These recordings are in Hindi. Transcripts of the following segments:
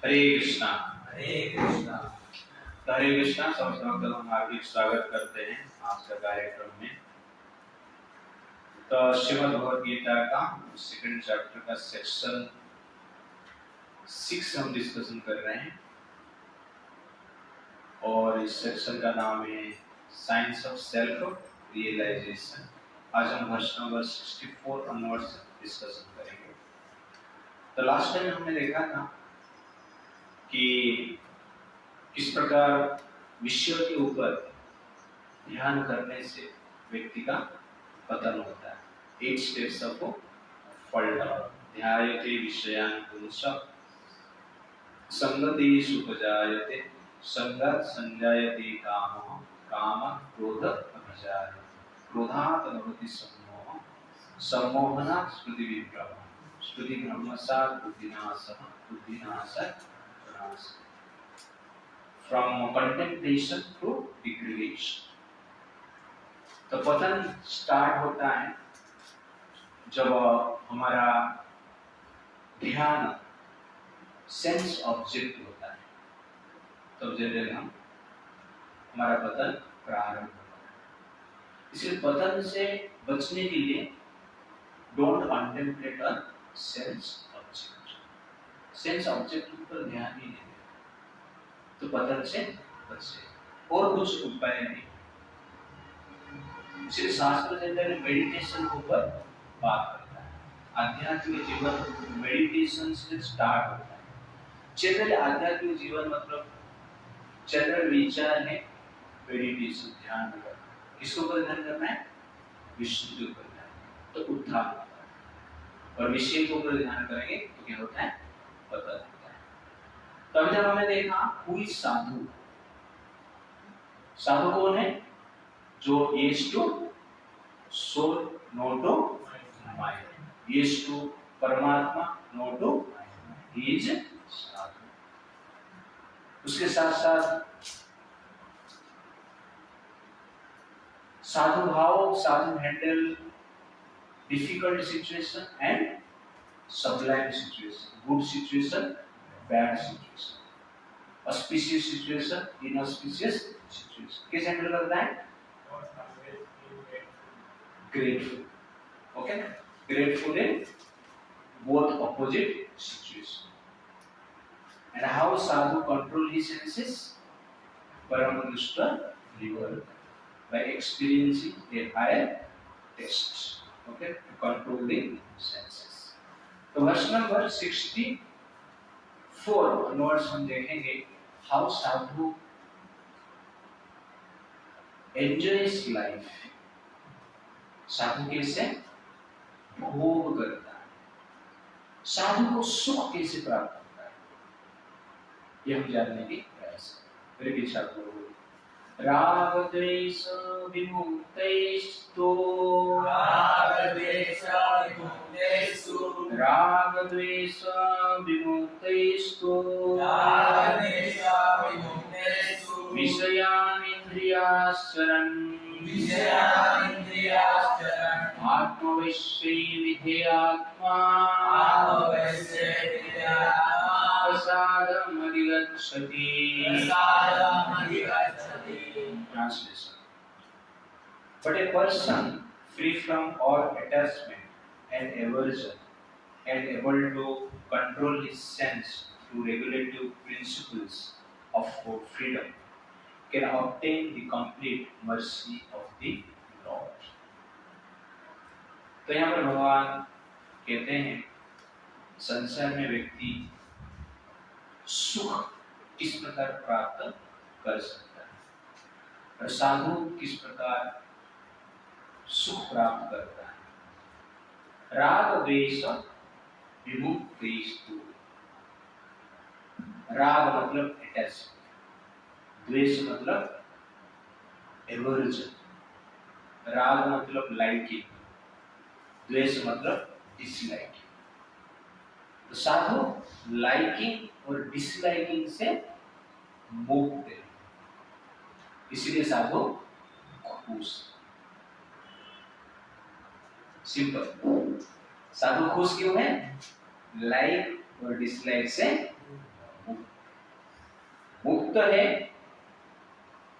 हरे कृष्णा। हरे कृष्णा। हरे कृष्णा। समस्त भक्तों का हार्दिक स्वागत करते हैं आज का कार्यक्रम में। तो श्रीमद् भगवद गीता का सेकंड चैप्टर का सेक्शन 6 हम डिस्कशन कर रहे हैं और इस सेक्शन का नाम है साइंस ऑफ सेल्फ रियलाइजेशन। आज हम वर्ष नंबर 64 ऑनवर्ड्स डिस्कशन करेंगे। तो लास्ट टाइम हमने देखा था कि किस प्रकार विषय के ऊपर ध्यान करने से व्यक्ति का पतन होता है। 8 स्टेप्स ऑफ फॉल डाउन। ध्यायते विषयान् पुंसः संगतेषु उपजायते संगत संजायते कामः कामः क्रोधः अभिजायते क्रोधात् भवति सम्मोहः सम्मोहनात् स्मृतिविभ्रमः स्मृतिभ्रमसात् बुद्धिनाशः बुद्धिनाशात् विनाशः। From contemplation to degradation। तो पतन स्टार्ट होता है जब हमारा ध्यान सेंस ऑब्जेक्ट होता है, तब जनरली हमारा पतन प्रारंभ होता है। इसलिए पतन से बचने के लिए don't contemplate a sense object. Sense object पर ध्यान ही नहीं देना तो पतन से बचे और कुछ उपाय नहीं। इसलिए शास्त्र जनरली मेडिटेशन के ऊपर बात करता है। आध्यात्मिक जीवन मेडिटेशन से स्टार्ट होता है। जनरली आध्यात्मिक जीवन मतलब जनरल विचार है मेडिटेशन, ध्यान करना। किसके ऊपर ध्यान करना है? विष्णु के ऊपर ध्यान। तो उत्थान होता है और विषय के ऊपर ध्यान करेंगे तो क्या होता है? पता लगता है। तब जब हमने देखा कोई साधु, साधु कौन है? जो yes to soul no to mind, yes to परमात्मा no to he is sadhu. उसके साथ साथ साधु भाव, sadhu handle difficult situation and sublime situation, good situation, bad situation, auspicious situation, inauspicious situation. कैसे हैंडल करता है? Grateful. Okay? Grateful in both opposite situations. And how sadhu control his senses? Paramadrushta river. By experiencing a higher taste. Okay? To control the senses. तो वर्ष नंबर 64 onwards हम देखेंगे how sadhu enjoys life। साधु कैसे भोग करता है, साधु को सुख कैसे प्राप्त होता है, ये हम जानने की प्रयास करें। मेरे पीछे आप लोग राग द्वेष विमुक्तैस्तु राग द्वेष विमुक्तैस्तु राग द्वेष विमुक्तैस्तु राग द्वेष विमुक्तैस्तु विषयानिन्द्रियाश्चरन् विषयानिन्द्रियाश्चरन् आत्मवश्यै विधेयात्मा आत्मवश्यै विधेयात्मा प्रसादमधिगच्छति। प्रसादमधिगच्छति। Translation: But a person free from all attachment and aversion and able to control his sense through regulative principles of freedom can obtain the complete mercy of the Lord। तो यहाँ पर भगवान कहते हैं संसार में व्यक्ति सुख किस प्रकार प्राप्त कर सकता है और साधु किस प्रकार सुख प्राप्त करता है। राग द्वेष विमुक्तैस्तु। राग मतलब अटैचमेंट, द्वेष मतलब एवर्जन, राग मतलब लाइकिंग, द्वेष मतलब डिसलाइकिंग। तो साधु लाइकिंग और डिसलाइकिंग से मुक्त है, इसलिए साधु खुश। सिंपल। साधु खुश क्यों है? लाइक और डिसलाइक से मुक्त युक्त है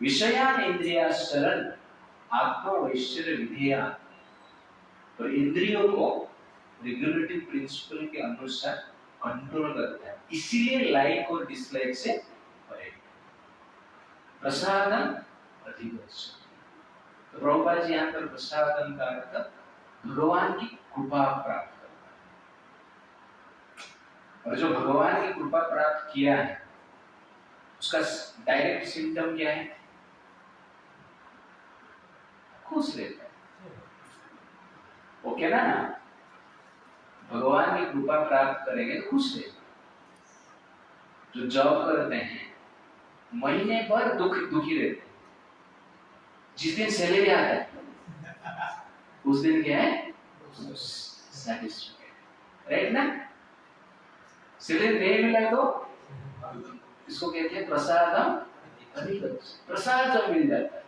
विषयान इंद्रियाचरण आत्मवैश्वर्य विधेया, और इंद्रियों को रेगुलेटरी प्रिंसिपल के अनुसार कंट्रोल करता है, इसीलिए लाइक और डिसलाइक से परे। प्रसादम अधिगच्छति, तो प्रभुपाद जी यहाँ पर प्रसादम का अर्थ भगवान की कृपा प्राप्त करना है। और जो भगवान की कृपा प्राप्त किया है उसका डायरेक्ट सिम्टम क्या है? खुश रहता है। ओके ना? भगवान की कृपा प्राप्त करेंगे तो खुश रहेंगे। जो जॉब करते हैं महीने भर दुखी रहते हैं, जिस दिन सैलरी आता है उस दिन क्या है? सैटिस्फाइड, राइट ना? सैलरी नहीं मिला तो इसको कहते हैं प्रसादम अधिगच्छति। प्रसाद जब मिल जाता है,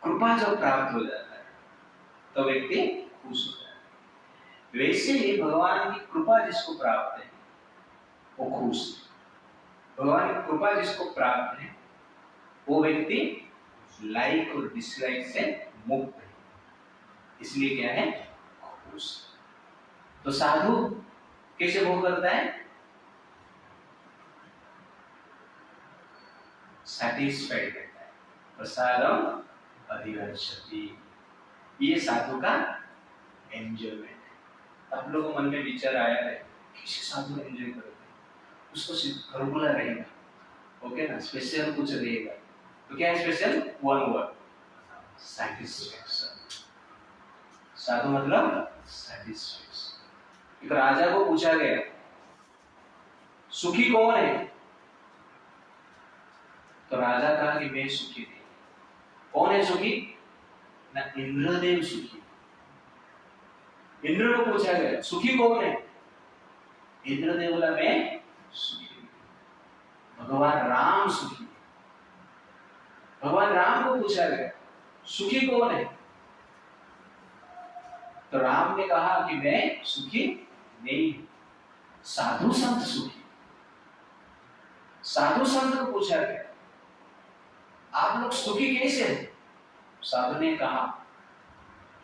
कृपा जब प्राप्त हो जाता है तो व्यक्ति खुश होता है। वैसे ही भगवान की कृपा जिसको प्राप्त है वो खुश है। भगवान की कृपा जिसको प्राप्त है वो व्यक्ति लाइक और डिसलाइक से मुक्त है, इसलिए क्या है? खुश। तो साधु कैसे भोग करता है? सैटिस्फाइड रहता है। प्रसादम अधिगच्छति, ये साधु का एंजॉयमेंट है। आप लोगों को मन में विचार आया है किसी साधु एंजॉय करते हैं, उसको फॉर्मूला रहेगा, ओके ना? स्पेशल कुछ रहेगा, तो क्या है स्पेशल? One word, satisfaction. साधु मतलब सैटिस्फैक्शन। एक राजा को पूछा गया सुखी कौन है, तो राजा कहा कि मैं सुखी नहीं। कौन है सुखी? ना इंद्रदेव सुखी। इंद्र को पूछा गया सुखी कौन है, इंद्रदेव बोला मैं सुखी। भगवान राम सुखी। भगवान राम को पूछा गया सुखी कौन है, तो राम ने कहा कि मैं सुखी नहीं, साधु संत सुखी। साधु संत को पूछा गया आप लोग सुखी कैसे हैं, साधु ने कहा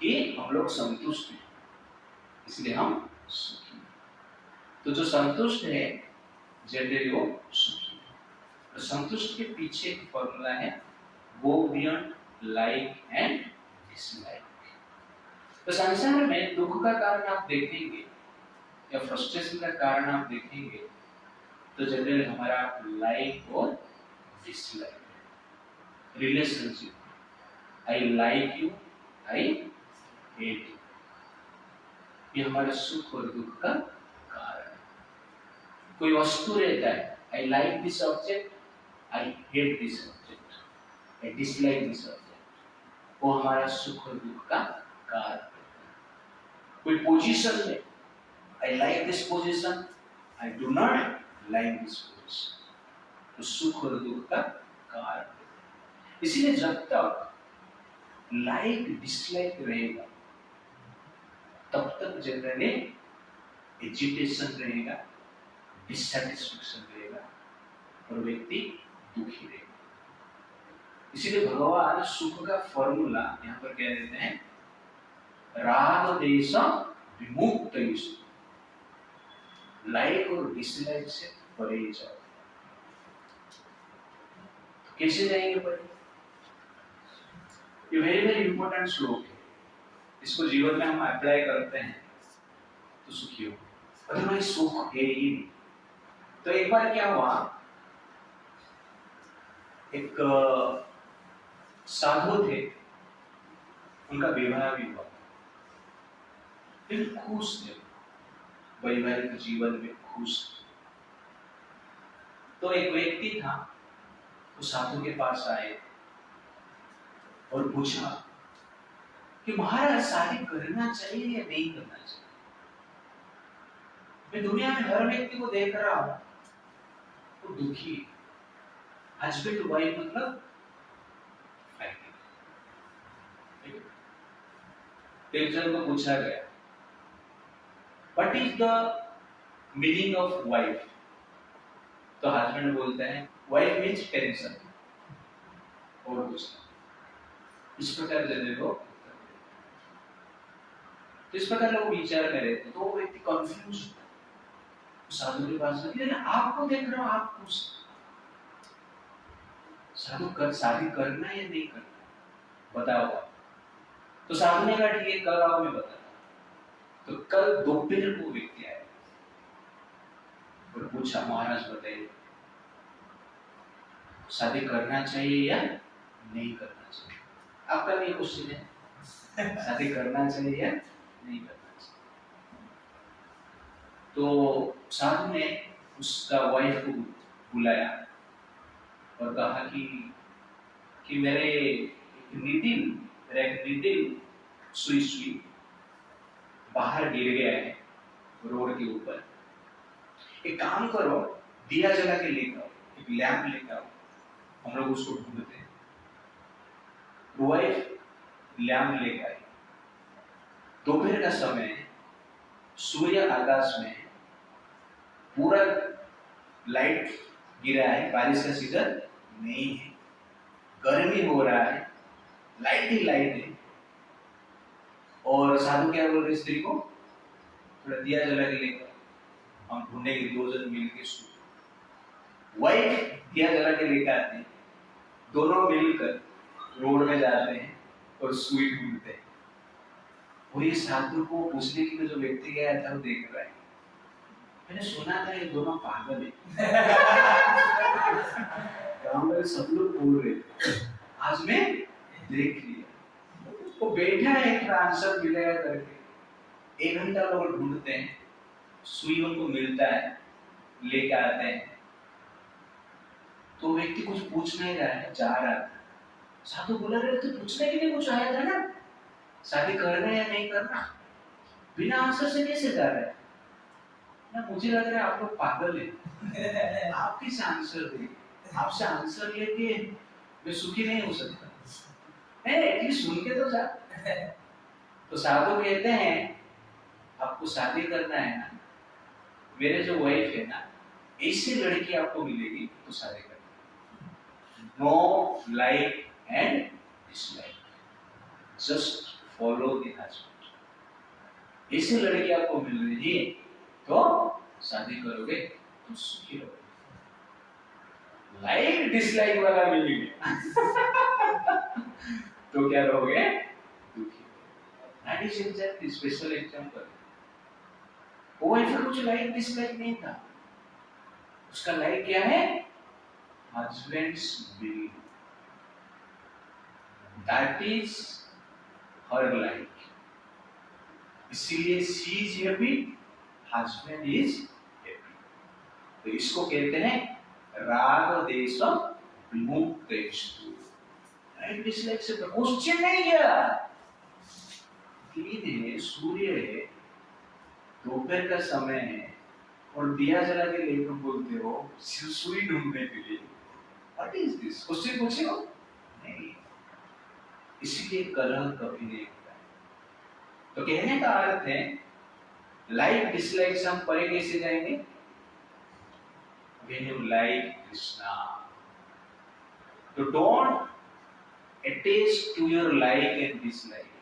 कि हम लोग संतुष्ट हैं, इसलिए हम सुखी हैं। तो जो संतुष्ट है जनरली वो सुखी है। तो संतुष्ट के पीछे एक फॉर्मूला है, go beyond like and dislike. तो संसार में दुख का कारण आप देखेंगे या फ्रस्ट्रेशन का कारण आप देखेंगे तो जनरली हमारा लाइक और dislike relationship, I like you, I hate you, ये हमारे सुख और दुख का कारण है। कोई वस्तु रहता है, I like this object, I hate this object, I dislike this object, वो हमारा सुख और दुख का कारण है। कोई पोजीशन में, I like this position, I do not like this position, तो सुख और दुख का कारण है। इसलिए जब तक लाइक डिसलाइक रहेगा तब तक जनरली एजिटेशन रहेगा, डिससैटिस्फैक्शन रहेगा और व्यक्ति दुखी रहेगा। इसलिए भगवान सुख का फॉर्मूला यहाँ पर कह देते हैं, राग देश विमुक्त, लाइक और डिसलाइक से परे जाओ। तो कैसे जाएंगे परे? ये वेरी वेरी इंपॉर्टेंट श्लोक है, इसको जीवन में हम अप्लाई करते हैं तो सुखी हो, अदरवाइज सुख है ही नहीं। तो एक बार क्या हुआ, एक साधु थे, उनका विवाह भी हुआ, फिर खुश थे, वैवाहिक जीवन में खुश। तो एक व्यक्ति था, वो साधु के पास आए और पूछा कि महाराज शादी करना चाहिए या नहीं करना चाहिए? मैं दुनिया में हर व्यक्ति को देख रहा हूं वो दुखी, हस्बैंड वाइफ मतलब एक जन को पूछा गया what is the meaning of wife, तो हस्बैंड बोलते हैं वाइफ मीन्स टेंशन और कुछ नहीं। इस प्रकार जनरली लोग, तो इस प्रकार लोग विचार में रहते हैं, तो वो व्यक्ति कंफ्यूज होता है। साधु के पास जाके आपको देख रहा हूँ, आप कुछ साधु कर शादी करना है या नहीं करना बताओ। तो साधु ने कहा ठीक है कल आओ मैं बताता। तो कल दोपहर को व्यक्ति आया और पूछा महाराज बताइए शादी करना चाहिए या नहीं करना चाहिए। आपका भी क्वेश्चन है, शादी करना चाहिए या नहीं करना चाहिए। तो साधु ने उसका वाइफ को बुलाया और कहा कि मेरा एक नितिन सुई बाहर गिर गया है रोड के ऊपर। एक काम करो, दिया जला के लेकर आओ, एक लैंप लेकर आओ, हम लोग उसको ढूंढते हैं। वाइफ लैंप लेकर आई। दोपहर का समय, सूर्य आकाश में, पूरा लाइट गिरा है, बारिश का सीजन नहीं है, गर्मी हो रहा है, लाइट ही लाइट है। और साधु क्या बोल रहे स्त्री को, थोड़ा दिया जला के लेकर हम ढूंढेंगे, दो जन मिलकर सो। वाइफ दिया जला के लेकर आते हैं, दोनों मिलकर रोड में जाते हैं और सुई ढूंढते हैं। और ये साधु को पूछने के लिए जो व्यक्ति गया था वो देख रहा है, मैंने सुना था ये दोनों पागल है। गांव में सब लोग बोल रहे थे, आज मैं देख लिया। वो बैठा है कि आंसर मिलेगा करके। 1 घंटा लोग ढूंढते हैं, सुई उनको मिलता है, लेके आते हैं। तो व्यक्ति कुछ पूछ नहीं रहा है, जा रहा था। साधु बोला रहे तो पूछने के लिए कुछ आया था ना, शादी करना या नहीं करना, बिना आंसर से कैसे जा रहा है ना। मुझे लग रहा है आप लोग पागल है। आप किस आंसर दे, आपसे आंसर लेके मैं सुखी नहीं हो सकता। नहीं सुन के तो जा। तो साधु कहते हैं आपको शादी करना है ना, मेरे जो वाइफ है ना, ऐसी लड़की आपको मिलेगी तो शादी करना। Know like and dislike, just follow the husband. ऐसी लड़की आपको मिल रही है तो शादी करोगे तो सुखी रहोगे। लाइक डिसलाइक वाला मिलेगी तो क्या रहोगे, दुखी। That is exactly special example. वो ऐसा कुछ लाइक डिसलाइक नहीं था, उसका लाइक क्या है, husband's will, that is her like. इसीलिए she is happy, husband is happy. तो इसको कहते हैं राग देशम विमुक्तेषु। लाइक डिसलाइक से क्वेश्चन नहीं किया। दिन है, सूर्य है, दोपहर का समय है और दिया जला के लेकर बोलते हो सुई ढूंढने के लिए। व्हाट इज दिस, क्वेश्चन पूछे हो नहीं। इसलिए कलह कभी नहीं होता है। तो कहने का अर्थ है लाइक डिसलाइक से हम परे कैसे जाएंगे। When you like Krishna, so don't attach to your like and dislike,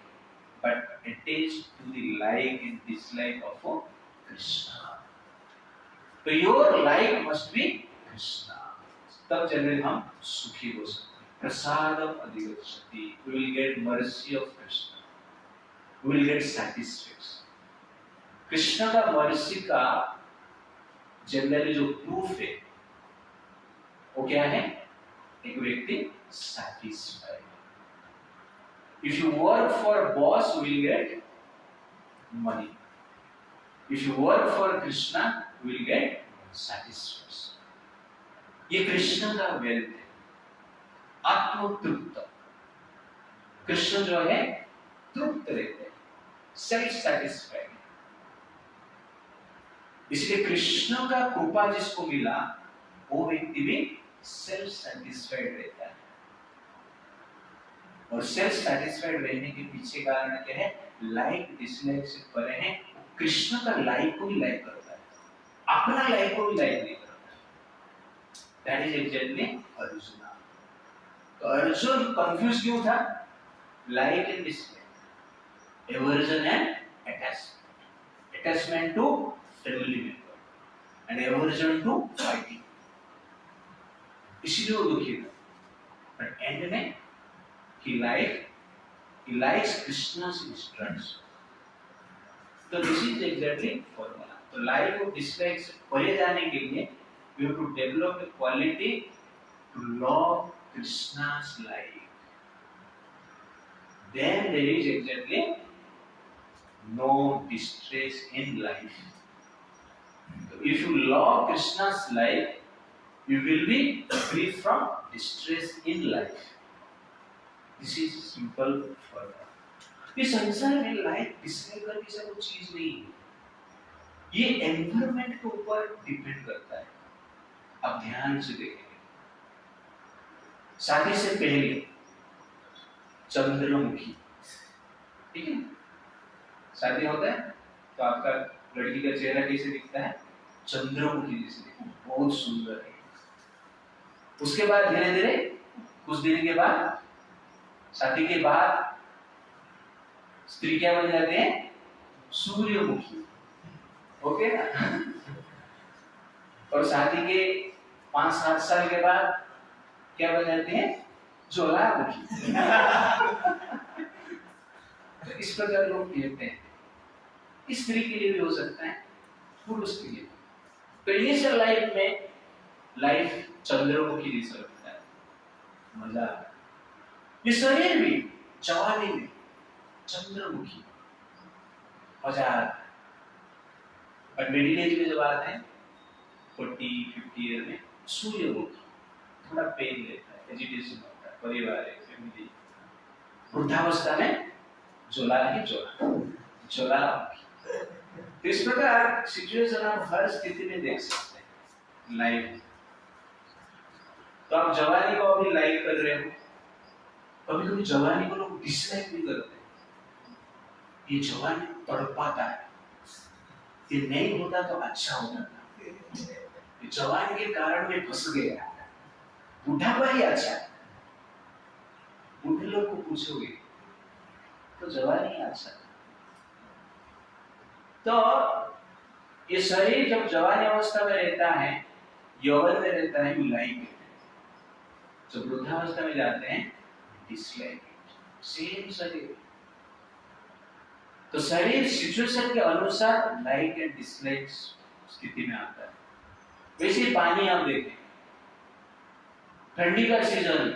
but attach to the like and dislike of Krishna. So your like must be Krishna. तब जनरली हम सुखी हो सकते हैं। प्रसादम अधिगच्छति, we will get mercy of Krishna, we will get satisfaction. Krishna का मर्सी का जनरली जो प्रूफ है वो क्या है, एक व्यक्ति satisfied. If you work for boss will get money, if you work for Krishna will get satisfaction. ये कृष्ण का वेल्थ है, आत्मतृप्त। कृष्ण जो है तृप्त रहते हैं, सेल्फ सैटिस्फाइड। इसलिए कृष्ण का कृपा जिसको मिला वो व्यक्ति भी सेल्फ सैटिस्फाइड रहता है। और सेल्फ सैटिस्फाइड रहने के पीछे कारण क्या है, लाइक डिसलाइक से परे है। कृष्ण का लाइक को भी लाइक करता है, अपना लाइक को भी लाइक नहीं करता। That is exactly Arjuna. तो अर्जुन कंफ्यूज क्यों था? Like and dislike, aversion and attachment, attachment to family member and aversion to fighting, इसलिए वो दुखी था. बट एंड में he likes Krishna's instructions. तो this is exactly formula. तो लाइक और डिसलाइक से परे जाने के लिए we have to develop a quality to love Krishna's life. Then there is exactly no distress in life. So if you love Krishna's life, you will be free from distress in life. This is simple formula. इस संसार में लाइक डिसलाइक करने से कोई चीज नहीं है. ये एनवायरनमेंट के ऊपर डिपेंड करता है. अब ध्यान से देखेंगे. शादी से पहले चंद्रमुखी, ठीक है, शादी होता है तो आपका लड़की का चेहरा कैसे दिखता है? चंद्रमुखी जैसे दिखता है, बहुत सुंदर है. उसके बाद धीरे धीरे कुछ दिन के बाद, शादी के बाद स्त्री क्या बन जाते हैं? सूर्यमुखी. ओके ना? और शादी के 5-7 साल के बाद क्या बन जाते हैं? ज्वालामुखी. तो इस प्रकार लोग कहते हैं. स्त्री के लिए भी हो सकता है, पुरुष के लिए. तो इनिशियल लाइफ में लाइफ चंद्रमुखी जैसा लगता है, मजा आता है. ये शरीर भी जवानी में चंद्रमुखी, मजा आता है. और मिडिल एज में जब आते हैं 40-50 ईयर में सूर्यमुखी, थोड़ा पेन लेता है, एजिटेशन होता है, परिवार है, फैमिली. वृद्धावस्था में ज्वालामुखी. तो इस प्रकार सिचुएशन आप हर स्थिति में देख सकते हैं लाइफ. तो आप जवानी को अभी लाइक कर रहे हो, कभी कभी जवानी को लोग डिसलाइक भी करते हैं. ये जवानी तड़पाता है, ये नहीं होता तो अच्छा होता था. ये जवानी के कारण में फंस गया. बुढ़ापा ही अच्छा है. बूढ़े लोग को पूछोगे तो जवानी ही अच्छा है. तो ये शरीर जब जवानी अवस्था में रहता है, यौवन में रहता है, लाइक. जब वृद्धावस्था में जाते हैं, डिसलाइक. सेम शरीर. तो शरीर सिचुएशन के अनुसार लाइक एंड डिसलाइक स्थिति में आता है. वैसे पानी आप देखें, ठंडी का सीजन,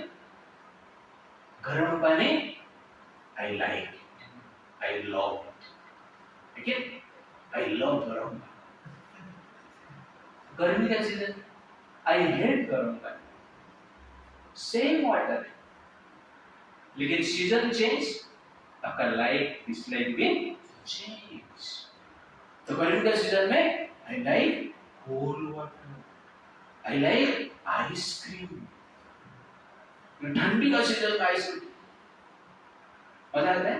गर्म पानी आई लाइक, आई लव. ठीक है, आई लव गर्म पानी. गर्मी का सीजन, आई हेट गर्म पानी. सेम वाटर है, लेकिन सीजन चेंज, आपका लाइक डिसलाइक भी चेंज. तो गर्मी का सीजन में I like cold water, I like ice cream. ठंडी का सीजन में आइसक्रीम मजा आता है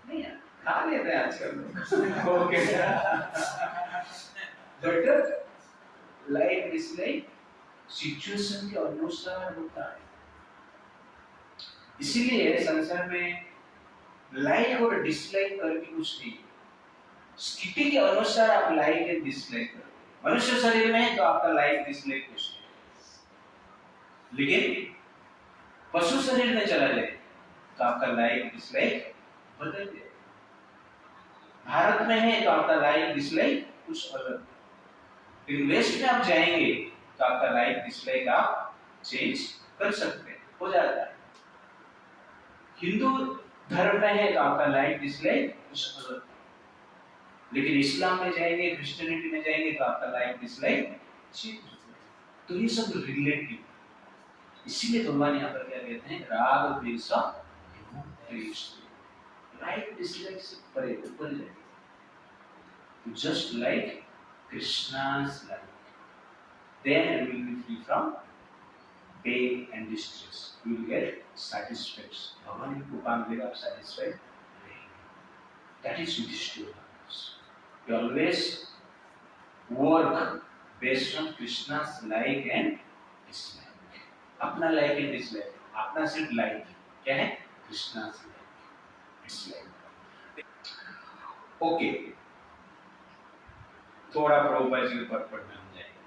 नहीं यार, खा लेते हैं आजकल. Okay. But like dislike situation के अनुसार होता है. इसीलिए संसार में लाइक और डिसलाइक करके कुछ नहीं. स्थिति के अनुसार आप लाइक एंड डिसलाइक करो. मनुष्य शरीर में है तो आपका लाइक डिसलाइक कुछ नहीं. लेकिन पशु शरीर में चला जाए तो आपका लाइक डिसलाइक बदल जाए. भारत में है तो आपका लाइक डिसलाइक कुछ अलग. लेकिन वेस्ट में आप जाएंगे तो आपका लाइक डिसलाइक आप चेंज कर सकते हैं, हो जाता है. हिंदू धर्म में है तो आपका लाइक डिसलाइक कुछ अलग. लेकिन इस्लाम में जाएंगे, क्रिश्चियनिटी में जाएंगे तो आपका लाइक डिसलाइक चेंज. तो ये सब रिलेटिव. इसीलिए भगवान यहाँ पर क्या कहते हैं? राग द्वेष लाइक डिसलाइक से परे ऊपर जाए. Just like Krishna's life, then you will be free from pain and distress. You will get satisfaction. भगवान की कृपा मिलेगा, आप satisfied रहेंगे. That is Yudhishthira. You always work based on Krishna's like and dislike, अपना लाइक एंड डिसलाइक, अपना सिर्फ लाइक क्या है, कृष्णा से डिसलाइक। ओके, थोड़ा प्रभुपाद जी के पर्पट में हम जाएंगे।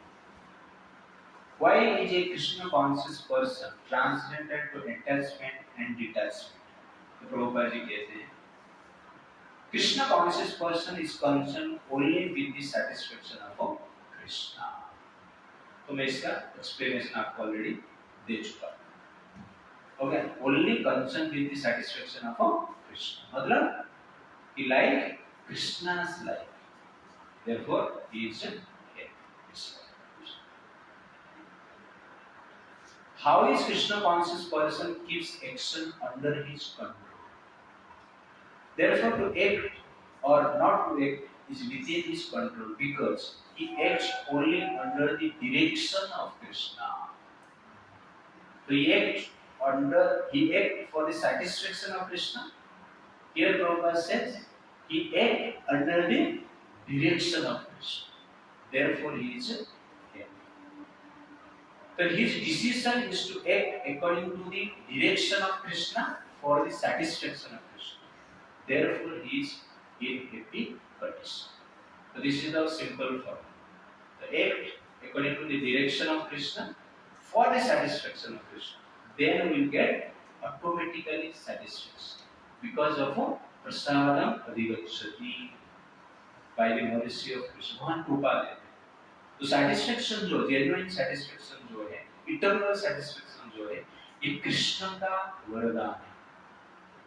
Why is a Krishna conscious person transcendental to attachment and detachment? तो प्रभुपाद जी कहते हैं Krishna conscious person is concerned only with the satisfaction of Krishna। तो मैं इसका एक्सप्लेनेशन आपको ऑलरेडी दे चुका हूं। Okay, only concern with the satisfaction of Krishna, मतलब he like Krishna's life, therefore he is here। How is Krishna conscious person keeps action under his control? Therefore, to act or not to act is within his control because he acts only under the direction of Krishna। So he act for the satisfaction of Krishna। Here Prabhupada says he act under the direction of Krishna, therefore he is here। So his decision is to act according to the direction of Krishna for the satisfaction of Krishna, therefore he is in happy condition। So this is the simple form, the act according to the direction of Krishna for the satisfaction of Krishna, then we will get automatically satisfaction because of prasadam adhigacchati, by the mercy of Krishna, भगवान कृपा देते हैं। तो satisfaction जो genuine satisfaction जो है, eternal satisfaction जो है, ये कृष्ण का वरदान है,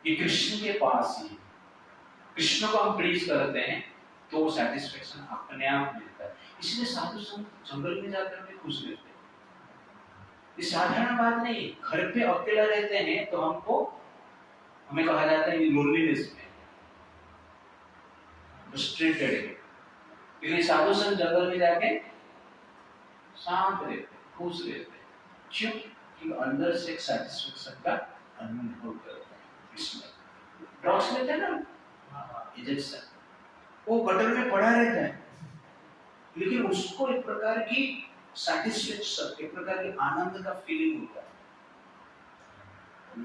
ये कृष्ण के पास ही है। कृष्ण को हम प्लीज करते हैं तो satisfaction अपने आप मिलता है। इसलिए साधु संत जंगल में जाकर भी खुश रहते हैं। ये साधारण बात नहीं, घर पे अकेला रहते हैं तो हमें कहा जाता है ये लोनलीनेस में फ्रस्ट्रेटेड है, क्योंकि साधु संत जंगल में जाके शांत रहते, खुश रहते, क्यों? क्योंकि अंदर से एक सैटिस्फैक्शन का अनुभव करते हैं। इसमें ड्रग्स लेते हैं ना, इंजेक्शन, वो बटन में पड़ा रहता है, लेकिन उसको एक प्रकार की सैटिस्फैक्शन, एक प्रकार की आनंद का फीलिंग होता है।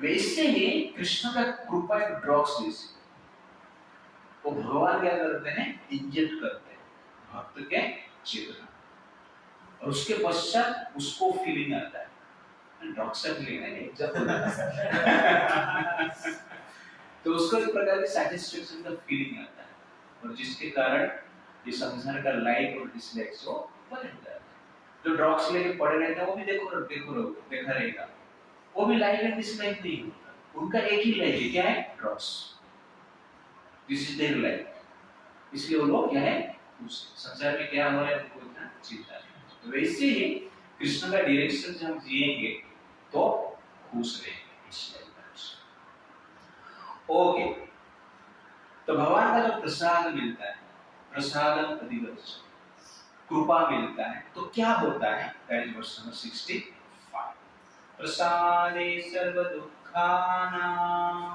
वैसे ही कृष्ण का कृपा एक ड्रग्स जैसी, वो भगवान क्या करते हैं, इंजेक्ट करते हैं भक्त के चेतना, और उसके पश्चात उसको फीलिंग आता है। ड्रग्स का फीलिंग नहीं, एग्जांपल तो उसको एक प्रकार की सैटिस्फैक्शन का फीलिंग आता है, और जिसके कारण ये संसार का लाइक और डिसलाइक जो बदल जाता है। जो ड्रग्स लेके पड़े रहते हैं वो भी देखा रहेगा, वो भी लाइक एंड डिसलाइक नहीं होता, उनका एक ही लाइक है, क्या है, drugs, this is their life. इसलिए वो लोग क्या है, संसार में क्या हो रहा है उनको इतना चिंता नहीं। तो वैसे ही कृष्ण का डायरेक्शन से हम जिएंगे तो खुश रहेंगे, इसलिए ओके। तो भगवान का जो प्रसाद मिलता है, प्रसादम अधिगच्छ, कृपा मिलता है, तो क्या होता है, दैट वर्स नंबर 65। प्रसादे सर्व दुःखानां,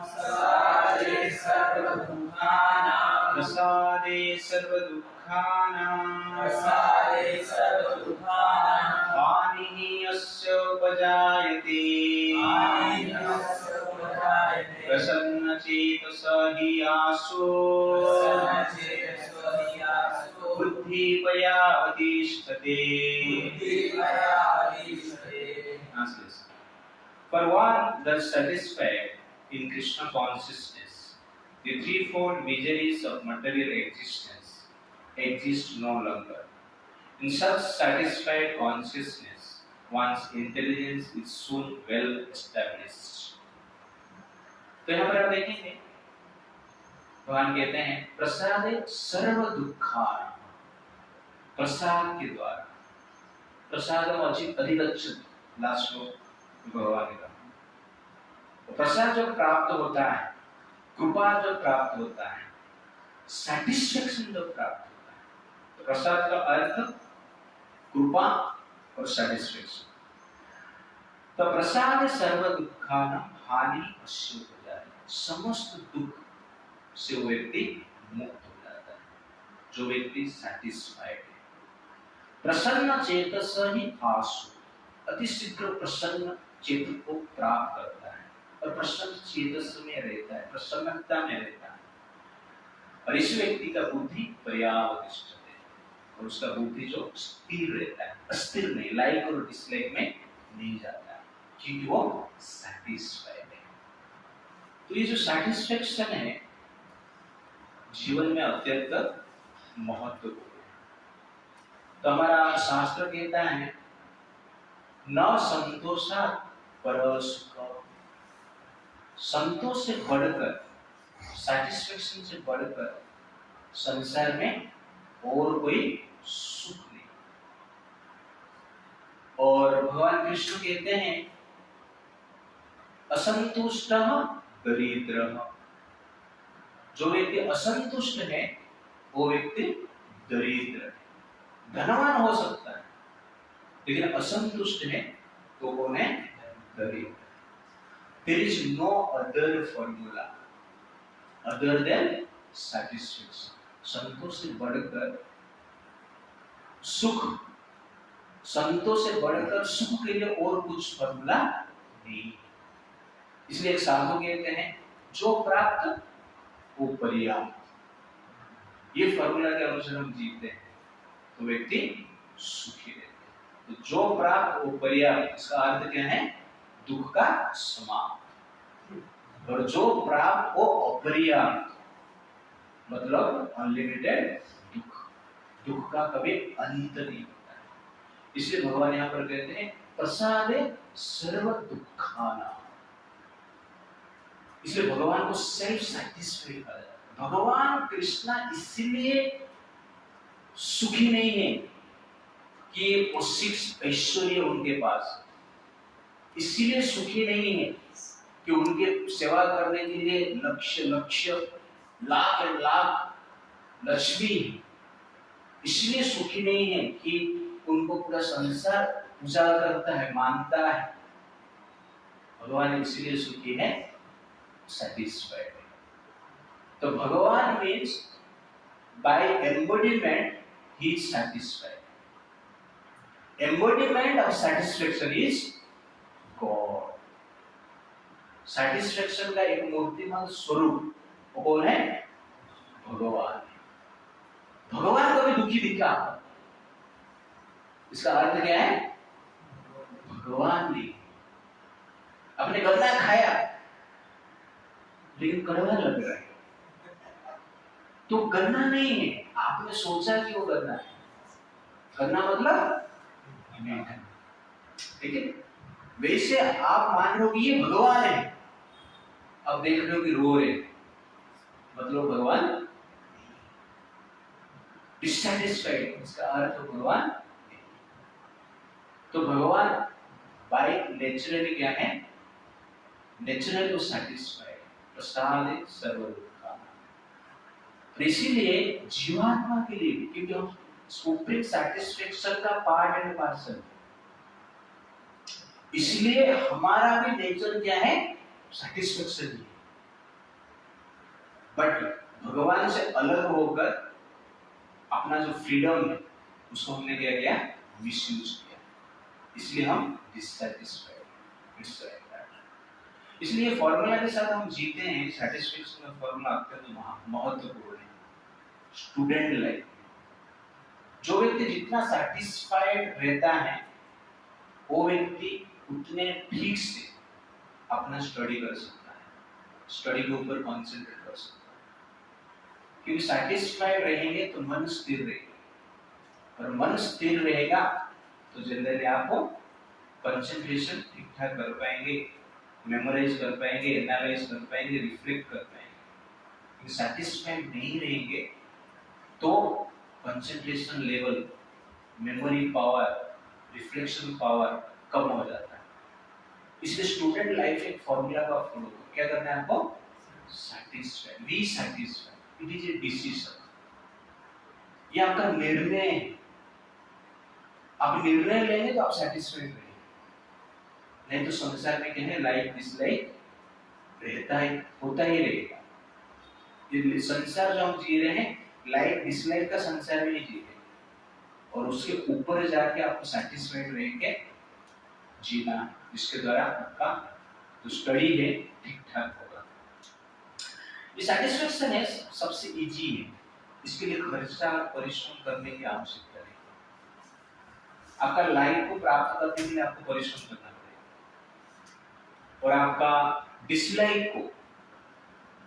प्रसादे सर्व दुःखानां, प्रसादे सर्व दुःखानां, प्रसादे सर्व दुःखानां, हानिः अस्य उपजायते, हानिः अस्य उपजायते, प्रसन्नचेतसः हि आसो, प्रसन्नचेतसो हि आसो, बुद्धिमया अधिष्ठते। बुद्धिमया अधिष्ठते। Translation. For one thus satisfied in Krishna consciousness, the threefold miseries of material existence exist no longer. In such satisfied consciousness, one's intelligence is soon well established. तो यहाँ पर आप देखेंगे भगवान कहते हैं प्रसादे सर्व दुःखानां, प्रसाद के द्वारा, प्रसादम अधिगच्छति, लास्ट श्लोक भगवान ने कहा। प्रसाद जो प्राप्त होता है, कृपा जो प्राप्त होता है, सैटिस्फैक्शन जो प्राप्त होता है, तो प्रसाद का अर्थ कृपा और सैटिस्फैक्शन। तो प्रसाद सर्व दुःखानां हानि अस्य उपजायते, समस्त दुख से वो व्यक्ति मुक्त हो जाता है, जो व्यक्ति सैटिस्फाइड है। प्रसन्न चेतस ही आसु, अति शीघ्र प्रसन्न चेतन को प्राप्त करता है और प्रसन्न चेतस में रहता है, प्रसन्नता में रहता है। और इस व्यक्ति का बुद्धि पर्यावतिष्ठित है, और उसका बुद्धि जो स्थिर रहता है, अस्थिर नहीं, लाइक और डिसलाइक में नहीं जाता है, क्योंकि वो सैटिस्फाइड है। तो ये जो सैटिस्फैक्शन है जीवन में अत्यंत महत्वपूर्ण है। तो हमारा शास्त्र कहता है न संतोषात् परः सुखम्, संतोष से बढ़कर, सैटिस्फैक्शन से बढ़कर संसार में और कोई सुख नहीं। और भगवान कृष्ण कहते हैं असंतुष्टः दरिद्रः, जो व्यक्ति असंतुष्ट है वो व्यक्ति दरिद्र है। धनवान हो सकता है लेकिन असंतुष्ट है तो कौन है? दरिद्र। There is no other formula other than satisfaction. संतोष से बढ़कर सुख, संतोष से बढ़कर सुख के लिए और कुछ फॉर्मूला नहीं। इसलिए एक साधु कहते हैं जो प्राप्त वो पर्याप्त। ये फॉर्मूला के अनुसार हम जीते हैं तो व्यक्ति सुखी रहते हैं। तो जो प्राप्त वो पर्याप्त, इसका अर्थ क्या है? दुख का समाप्त। और जो प्राप्त वो अपर्याप्त, मतलब अनलिमिटेड दुख, दुख का कभी अंत नहीं होता है। इसलिए भगवान यहाँ पर कहते हैं प्रसादे सर्व दुखाना। इसलिए भगवान को सेल्फ सैटिस्फाइड कहा जाता है। भगवान कृष्णा इसलिए सुखी नहीं है कि वो 6 ऐश्वर्य उनके पास, इसलिए सुखी नहीं है कि उनके सेवा करने के लिए लक्ष्य लाख एंड लाख लक्ष्मी, इसलिए सुखी नहीं है कि उनको पूरा संसार पूजा करता है, मानता है। भगवान इसलिए सुखी है, सैटिस्फाइड है। तो भगवान means by embodiment he is satisfied. Embodiment of satisfaction is God. Satisfaction का एक मूर्तिमान स्वरूप वो कौन है? भगवान। भगवान कभी दुखी दिखा, इसका अर्थ क्या है? भगवान ने अपने गन्ना खाया लेकिन कड़वा लग रहा है, तो गन्ना नहीं है, आपने सोचा कि वो गन्ना है। गन्ना मतलब ठीक है। वैसे आप मान रहे हो कि ये भगवान है, अब देख रहे हो कि रो रहे, मतलब भगवान डिससैटिस्फाइड, इसका अर्थ भगवान। तो भगवान बाय नेचुरली क्या है? नेचुरली वो सैटिस्फाइड, प्रसादे सर्व दुखाना। तो इसीलिए जीवात्मा के लिए, क्योंकि हम सुप्रीम सैटिस्फैक्शन का पार्ट एंड पार्सल, इसलिए हमारा भी नेचर क्या है? Satisfaction he. बट भगवान से अलग होकर अपना जो फ्रीडम है उसको हमने क्या किया? मिसयूज किया, इसलिए हम डिससैटिस्फाइड। इसलिए फॉर्मूला के साथ हम जीते हैं। सैटिस्फैक्शन का फॉर्मूला अत्यंत महत्वपूर्ण है स्टूडेंट लाइफ। जो व्यक्ति जितना सैटिस्फाइड रहता है वो व्यक्ति उतने ठीक से अपना स्टडी कर सकता है, स्टडी के ऊपर कंसंट्रेट कर सकता है। क्योंकि सैटिस्फाइड रहेंगे तो मन स्थिर रहेगा, और मन स्थिर रहेगा तो जनरली आपको कंसंट्रेशन ठीक ठाक कर पाएंगे, मेमोराइज कर पाएंगे, एनालाइज कर पाएंगे, रिफ्लेक्ट कर पाएंगे। सैटिस्फाइड नहीं रहेंगे तो concentration level, memory power, reflection power कम हो जाता है। इसलिए स्टूडेंट लाइफ एक फॉर्मूला का फॉलो करो। क्या करना है आपको? Satisfied, be satisfied. It is a decision, ये आपका निर्णय है। आप निर्णय लेंगे तो आप सैटिस्फाइड रहेंगे, नहीं तो संसार में क्या है? लाइक डिसलाइक रहता है, होता ही रहेगा। ये संसार जो हम जी रहे हैं लाइक डिसलाइक का संसार में नहीं जी रहे, और उसके ऊपर जाके आपको सैटिस्फाइड रहेंगे जीना, जिसके द्वारा आपका जो स्टडी है ठीक ठाक होगा। ये सेटिस्फेक्शन है सबसे इजी है, इसके लिए खर्चा और परिश्रम करने की आवश्यकता नहीं। आपका लाइफ को प्राप्त करने के लिए आपको परिश्रम करना पड़ेगा, और आपका डिसलाइक को,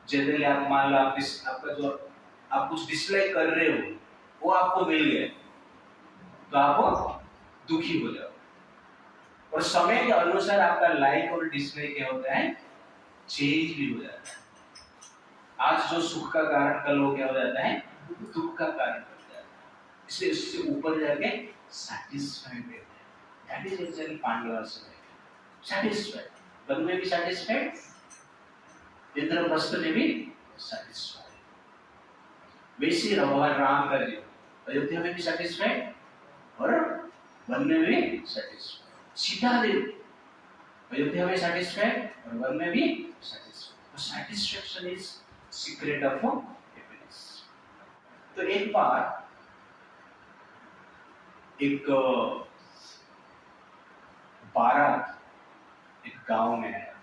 जनरली आप मान लो आपका जो आप कुछ डिसलाइक कर रहे हो वो आपको मिल गया तो आप दुखी हो जाओ, और समय के अनुसार आपका लाइक और डिसलाइक क्या होता है, चेंज भी हो जाता है। आज जो सुख का कारण कल हो क्या हो जाता है, दुख का कारण बन जाता है। इसलिए उससे ऊपर जाके सैटिस्फाइड रहते हैं। That is actually Pandavas satisfied, one में भी सैटिस्फाइड, इंद्रप्रस्थ में भी सैटिस्फाइड। वैसे भगवान राम का जीवन अयोध्या में भी सैटिस्फाइड और वन में भी सैटिस्फाइड। सीता देवी अयोध्या में सैटिस्फाइड और वन में भी सैटिस्फाइड। तो satisfaction is secret of happiness. तो एक बार एक बारात एक गांव में आया,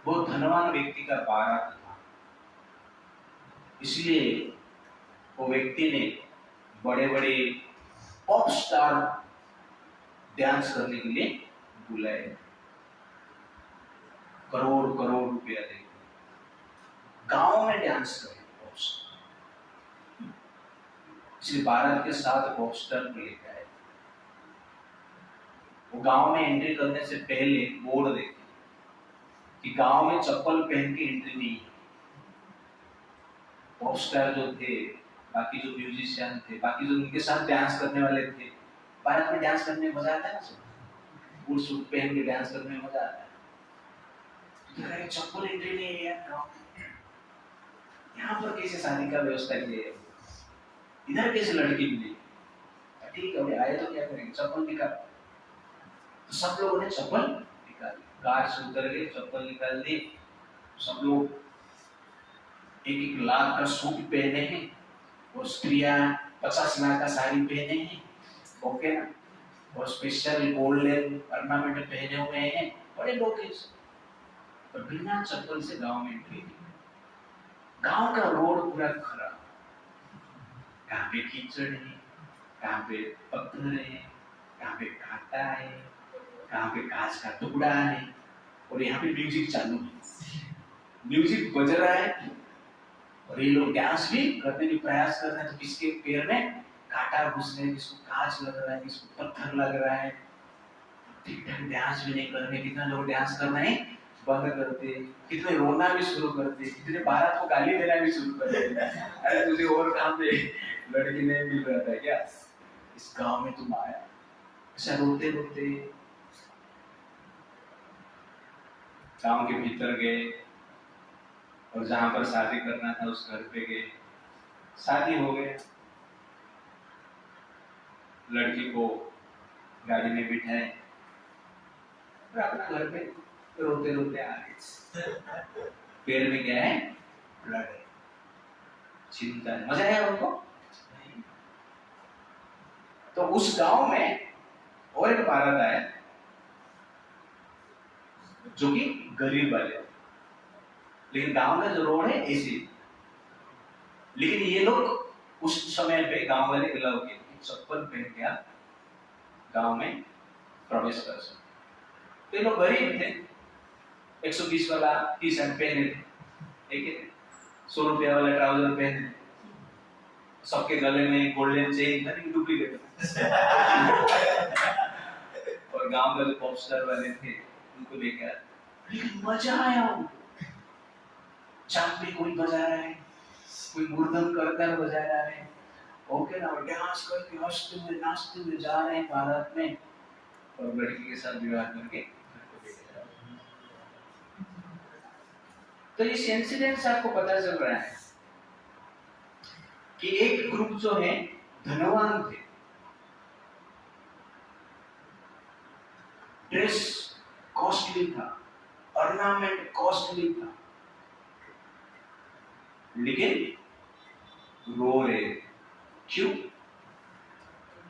बहुत धनवान व्यक्ति का बारात था, इसलिए वो व्यक्ति ने बड़े बड़े पॉप स्टार डांस करने के लिए बुलाए, करोड़ करोड़ रुपया दे गांव में डांस करे पॉप स्टार। इसलिए बारात के साथ पॉप स्टार को लेकर आए। वो गांव में एंट्री करने से पहले बोर्ड देते कि गांव में चप्पल पहन के एंट्री नहीं है। पॉप स्टार जो थे, बाकी जो म्यूजिशियन थे, बाकी जो उनके साथ डांस करने वाले थे, बारात में डांस करने में मजा आता है ना, सब फुल सूट पहन के डांस करने में मजा आता है। तो चप्पल एंट्री नहीं है यार, यहाँ पर कैसे शादी का व्यवस्था किया, इधर कैसे लड़की मिली, ठीक है आए तो क्या करेंगे, चप्पल निकाल। तो सब लोगों ने चप्पल निकाली, कार से उतर गए, चप्पल निकाल दी। सब लोग एक एक लाख का सूट पहने हैं और स्त्रियां 50 लाख का साड़ी पहने हैं, ओके ना, और स्पेशल गोल्डन ऑर्नामेंट पहने हुए हैं, बड़े लोग हैं। और बिना चप्पल से गांव में एंट्री। गांव का रोड पूरा खराब, कहाँ पे कीचड़ है, कहाँ पे पत्थर है, कहाँ पे कांटा है, कहाँ पे कांच का टुकड़ा है, और यहाँ पे म्यूजिक चालू है, म्यूजिक बज रहा है और ये लोग डांस भी करने की प्रयास कर रहे हैं। तो किसके पैर में कांटा घुस रहे हैं, किसको कांच लग रहा है, किसको पत्थर लग रहा है, ठीक ठाक डांस भी नहीं करने। कितना लोग डांस करना है बंद करते, कितने रोना भी शुरू करते, कितने बारात को गाली देना भी शुरू कर देते। अरे तुझे और काम पे लड़की नहीं मिल रहा था क्या, इस गांव में तुम आया। ऐसा रोते रोते गांव के भीतर गए और जहां पर शादी करना था उस घर पे गए, शादी हो गए, लड़की को गाड़ी में बिठाए और अपना घर पे रोते रोते आ गए। पैर में क्या है, ब्लड है, चिंता है। मजा आया उनको? तो उस गांव में और एक बारात आया जो कि गरीब वाले, लेकिन गांव का जो रोड है ऐसी, लेकिन ये लोग उस समय पे गांव वाले अलाउ किए चप्पल पहन के आप गांव में प्रवेश कर सकते। तो ये लोग गरीब थे, 120 वाला टी शर्ट पहने थे, ठीक है, 100 रुपया वाला ट्राउजर पहने थे, सबके गले में गोल्डन चेन था, लेकिन डुप्लीकेट। और गांव के जो पॉप स्टार वाले थे उनको लेके आए, लेकिन मजा आया उनको। चांद कोई बजा रहा है, कोई मुर्दम करकर बजा रहा है, ओके ना, और डांस करके हंसते हुए नाचते हुए जा रहे हैं भारत में, और लड़की के साथ विवाह करके घर को लेके जा रहे हैं। तो इस इंसिडेंट से आपको पता चल रहा है कि एक ग्रुप जो है धनवान थे, ड्रेस कॉस्टली था, ऑर्नामेंट कॉस्टली था, लेकिन रो रहे। क्यों?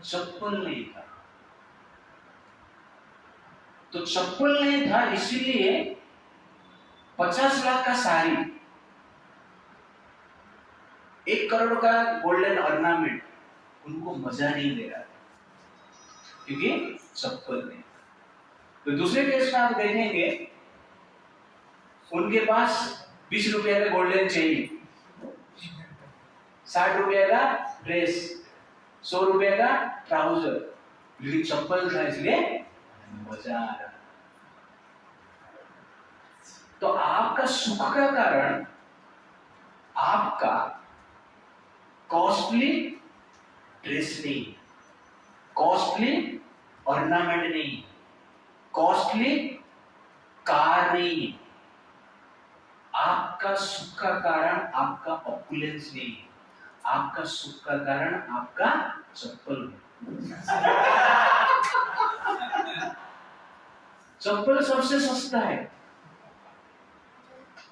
चप्पल नहीं था। तो चप्पल नहीं था, इसीलिए 50 लाख का साड़ी, 1 करोड़ का गोल्डन ऑर्नामेंट उनको मजा नहीं दे रहा था, क्योंकि चप्पल नहीं। तो दूसरे केस में आप देखेंगे उनके पास 20 रुपए का गोल्डन चेन, 60 रुपए का ड्रेस, 100 रुपए का ट्राउजर, लेकिन चप्पल था इसलिए मजा आ रहा। तो आपका सुख का कारण आपका कॉस्टली ड्रेस नहीं, कॉस्टली ऑर्नामेंट नहीं, कॉस्टली कार नहीं। आपका सुख का कारण आपका ऑपुलेंस नहीं, आपका सुख का कारण आपका चप्पल। चप्पल सबसे सस्ता है,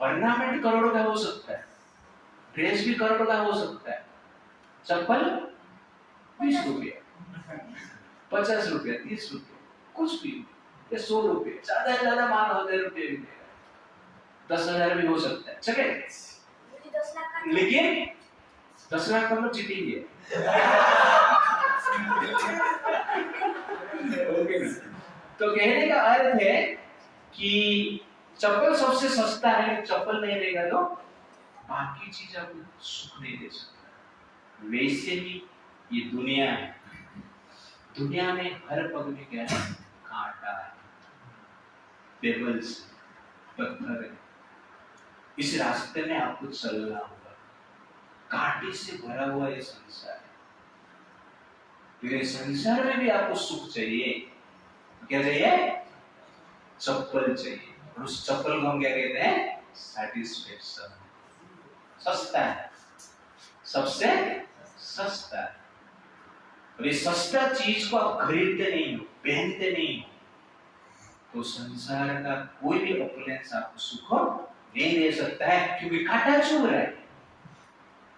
ऑर्नामेंट करोड़ का हो सकता है, ड्रेस भी करोड़ का हो सकता है, चप्पल 20 रुपये, 50 रुपये, 30 रुपये, कुछ भी, या 100 रुपये, ज्यादा से ज्यादा मान 1000 रुपये भी, 10,000 भी हो सकता है, ठीक है। लेकिन 10 लाख हम लोग जीतेंगे। तो कहने का अर्थ है कि चप्पल सबसे सस्ता है, चप्पल नहीं लेगा तो बाकी चीज आपको सुख नहीं दे सकता। वैसे ही ये दुनिया है, दुनिया में हर पग में क्या है, कांटा है, पेबल्स, पत्थर है। इस रास्ते में आपको चलना होगा, कांटे से भरा हुआ ये संसार है। तो संसार में भी आपको सुख चाहिए, क्या चाहिए, चप्पल चाहिए, और उस चप्पल को हम क्या कहते हैं, सैटिस्फैक्शन। सस्ता है, सबसे सस्ता है, और ये सस्ता चीज को आप खरीदते नहीं हो, पहनते नहीं हो, तो संसार का कोई भी ऑपुलेंस आपको सुख नहीं दे सकता है, क्योंकि कांटा चुभ रहा है।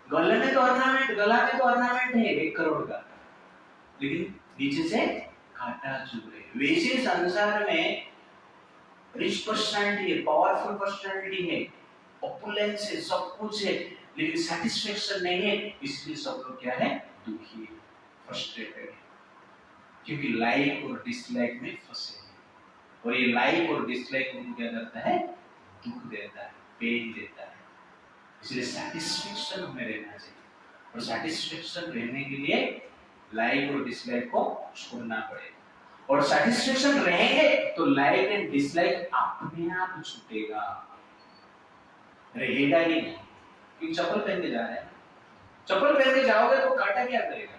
गले में तो ऑर्नामेंट, गला में तो ऑर्नामेंट है 1 करोड़ का, लेकिन नीचे से कांटा चुभ रहे। वैसे संसार में रिच पर्सनालिटी है, पावरफुल पर्सनालिटी है, ऑपुलेंस है, सब कुछ है, लेकिन सैटिस्फैक्शन नहीं है, इसलिए सब लोग क्या है, दुखी है, फ्रस्ट्रेटेड है, क्योंकि लाइक और डिसलाइक में फंसे हैं। और ये लाइक और डिसलाइक उनको क्या करता है, दुख देता है, पेन देता है। इसलिए सैटिस्फैक्शन हमें रहना चाहिए, और सैटिस्फैक्शन रहने के लिए लाइक और डिसलाइक को छोड़ना पड़ेगा। और सैटिस्फैक्शन रहेंगे तो लाइक एंड डिसलाइक अपने आप छूटेगा, रहेगा ही नहीं। क्योंकि चप्पल पहन के जा रहे हैं, चप्पल पहन के जाओगे तो कांटा क्या करेगा।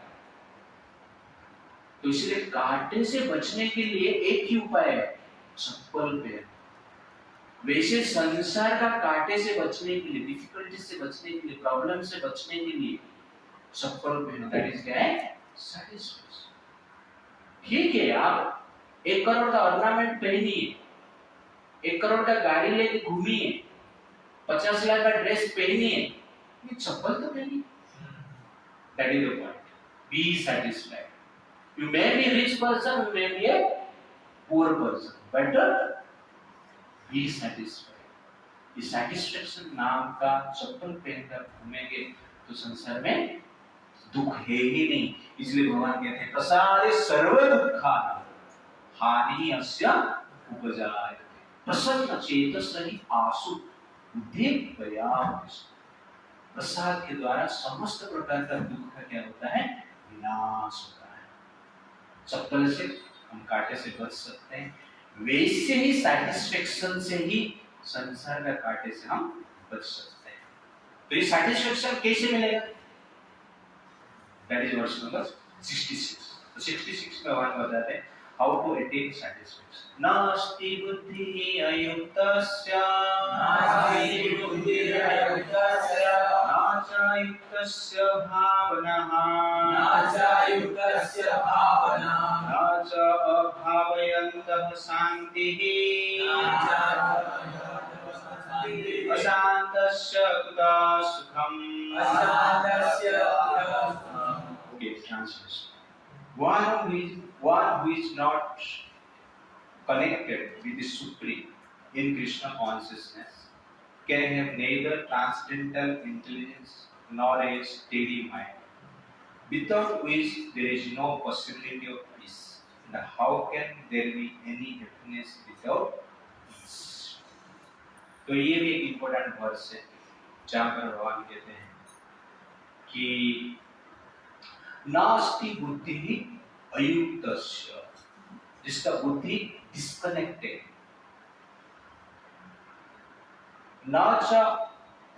तो इसलिए कांटे से बचने के लिए एक ही उपाय है, चप्पल पहन। वैसे संसार का कांटे से बचने के लिए, डिफिकल्टी से बचने के लिए, प्रॉब्लम से बचने के लिए चप्पल पहनो। दैट इज क्या है, सैटिस्फैक्शन। ठीक है, आप 1 करोड़ का ऑर्नामेंट पहनिए, 1 करोड़ का गाड़ी लेके घूमिए, 50 लाख का ड्रेस पहनिए, ये चप्पल तो पहनिए। That is the point, B satisfied. You may be rich person, you may be a poor person, but B satisfied. ये सैटिस्फैक्शन नाम का चप्पल पहनकर घूमेंगे तो संसार में दुख है ही नहीं। इसलिए भगवान कहते हैं, प्रसादे सर्व दुःखानां हानि अस्य उपजायते, प्रसन्न चेतसः हि आसु बुद्धि पर्याप्त। प्रसाद के द्वारा समस्त प्रकार का दुख का क्या होता है, विनाश होता है। चप्पल से हम कांटे से बच सकते हैं, वैसे ही सैटिस्फैक्शन से ही संसार का कांटे से हम बच सकते हैं। तो ये सैटिस्फैक्शन कैसे मिलेगा, that is verse number 66. तो 66 में भगवान बताते हैं how to attain satisfaction. नास्ति बुद्धि अयुक्तस्य, नास्ति बुद्धि अयुक्तस्य, नाचायुक्तस्य भावनः, नाचायुक्तस्य भावनः, नाच अभावयन्तः शान्तिः, अशान्तस्य कुतः सुखम्। अशान्तस्य Okay, translation. One who is not connected with the Supreme in Krishna consciousness can have neither transcendental intelligence nor a steady mind, without which there is no possibility of peace. And how can there be any happiness without peace? तो ये भी एक इम्पोर्टेंट वर्स है जहाँ पर भगवान कहते हैं कि नास्ति बुद्धि अयुक्तस्य, जिसका बुद्धि डिस्कनेक्टेड, न च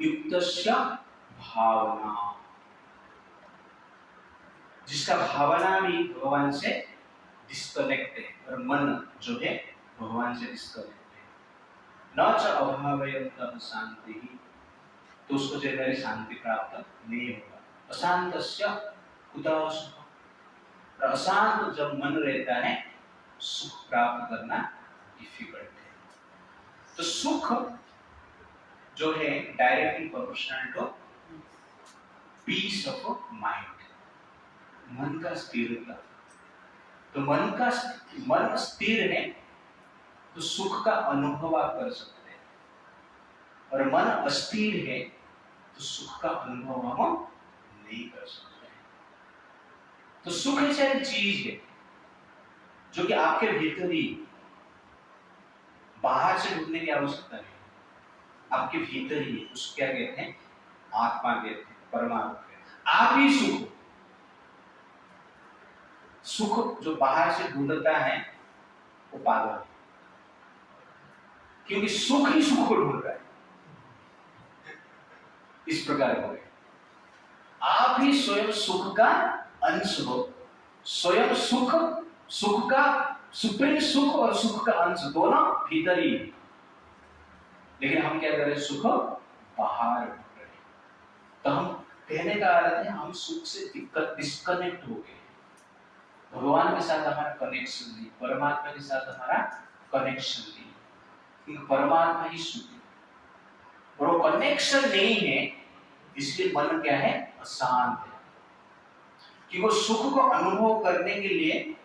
युक्तस्य भावना, जिसका भावना भी भगवान से डिस्कनेक्ट है, और मन जो है भगवान से डिस्कनेक्ट है। न च अभावयन्तः शांति, तो उसको जनरली शांति प्राप्त नहीं होगा। अशांतस्य कुतः सुखम्, अशांत जब मन रहता है सुख प्राप्त करना डिफिकल्ट है। तो सुख जो है directly proportional to peace of mind, मन का स्थिरता। तो मन स्थिर है तो सुख का अनुभव आप कर सकते हैं, और मन अस्थिर है तो सुख का अनुभव हम नहीं कर सकते हैं। तो सुख ऐसा एक चीज है जो कि आपके भीतर ही, बाहर से ढूंढने की आवश्यकता नहीं, आपके भीतर ही। उसको क्या कहते हैं? आत्मा कहते हैं, परमात्मा कहते हैं। आप ही सुख, सुख जो बाहर से ढूंढता है वो पागल है, क्योंकि सुख ही सुख को ढूंढ रहा है। इस प्रकार हो गए, आप ही स्वयं सुख का अंश हो। स्वयं सुख, सुख का सुप्रीम सुख और सुख का अंश दोनों भीतर ही, लेकिन हम क्या कर रहे हैं? सुख बाहर ढूंढ रहे हैं। तो हम कहने का अर्थ है हम सुख से डिस्कनेक्ट हो गए। भगवान के साथ हमारा कनेक्शन नहीं, परमात्मा के साथ हमारा कनेक्शन नहीं, क्योंकि परमात्मा ही सुख है और वो कनेक्शन नहीं है, इसलिए मन क्या है? अशांत है। कि वो सुख को अनुभव करने के लिए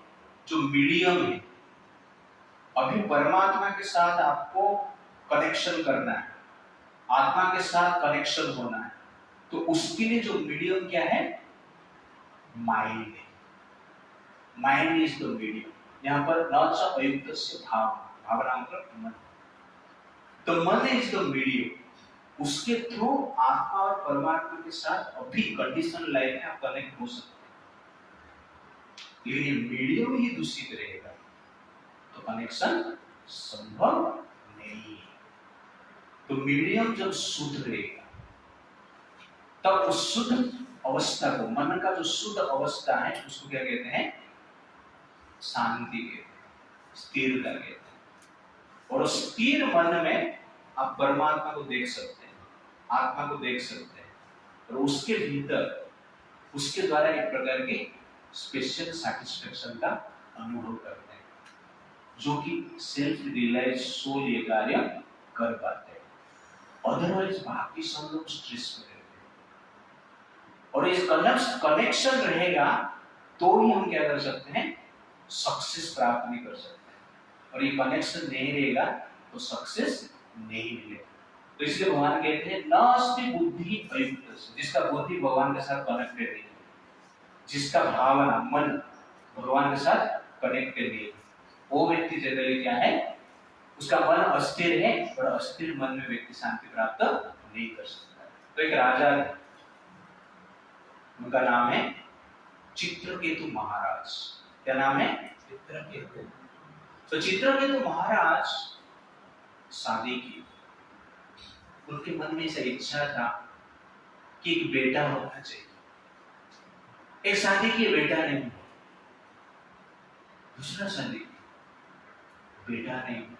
जो मीडियम है, अभी परमात्मा के साथ आपको कनेक्शन करना है, आत्मा के साथ कनेक्शन होना है, तो उसके लिए जो मीडियम क्या है? माइंड है। Mind is the medium. यहाँ पर न च अयुक्तस्य भावना, भावना मतलब मन। तो मन इज द मीडियम, उसके थ्रू आत्मा और परमात्मा के साथ अभी कंडीशन लाइफ में आप कनेक्ट हो सकते हैं, लेकिन मीडियम ही दूषित रहेगा तो कनेक्शन संभव नहीं है। तो मीडियम जब शुद्ध रहेगा तब उस शुद्ध अवस्था को, मन का जो शुद्ध अवस्था है, उसको क्या कहते हैं? शांति कहते हैं, स्थिरता कहते हैं। और उस स्थिर मन में आप परमात्मा को देख सकते हैं, आत्मा को देख सकते हैं, और उसके भीतर उसके द्वारा एक प्रकार की स्पेशल सैटिस्फैक्शन का अनुभव करते हैं, जो कि सेल्फ रियलाइज सोल ये कार्य कर पाते हैं। अदरवाइज बाकी सब लोग स्ट्रेस में रहते हैं, और इस कनेक्शन रहेगा तो ही हम क्या कर सकते हैं? सक्सेस प्राप्त नहीं कर सकते, और ये कनेक्शन नहीं रहेगा तो सक्सेस नहीं मिलेगा। तो इसलिए भगवान कहते हैं नास्ति बुद्धि अयुक्त, जिसका बुद्धि भगवान के साथ कनेक्टेड नहीं है, जिसका भावना मन भगवान के साथ कनेक्टेड नहीं है, वो व्यक्ति जनरली क्या है? उसका मन अस्थिर है, और अस्थिर मन में व्यक्ति शांति प्राप्त नहीं कर सकता। तो एक राजा है, उनका नाम है चित्रकेतु महाराज। क्या नाम है? चित्रकेतु। तो चित्रकेतु महाराज शादी की, उनके मन में ऐसा इच्छा था कि एक बेटा होना चाहिए। एक शादी की, बेटा नहीं हुआ, दूसरा शादी की, बेटा नहीं हुआ,